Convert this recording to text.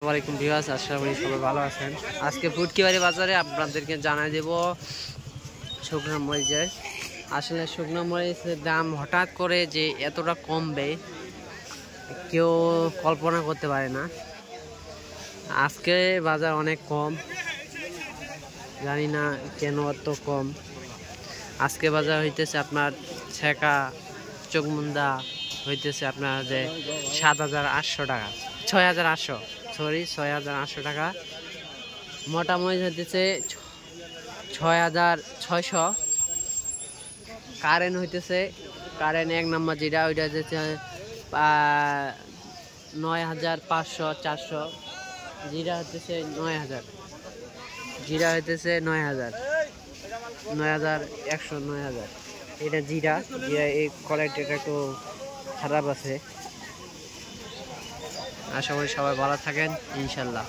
ওয়ালাইকুম ভিউয়ার্স, আশা করি সবাই ভালো আছেন। আজকে ফুটকিবাড়ি বাজারে আপনাদেরকে জানাই দেব শুকনো মরিচের। আসলে শুকনো মরিচের দাম হঠাৎ করে যে এতটা কমবে কেউ কল্পনা করতে পারে না। আজকে বাজার অনেক কম, জানি না কেন এত কম। আজকে বাজার হইতেছে আপনার ছেঁকা চোখমুন্দা হইতেছে আপনার যে 7,800 টাকা, 6,800, সরি 6,800 টাকা। মোটা মরিচ হইতেছে 6,600। কারেন্ট হইতেছে, কারেন্ট 1 নম্বর যেটা ওইটা হচ্ছে 9,500, 400। জিরা হইতেছে 9,000, জিরা হইতেছে 9,000, 9,100, 9,000। এটা জিরা, জিরা এই কোয়ালিটিটা একটু খারাপ আছে। আশা করি সবাই ভালো থাকেন ইনশাল্লাহ।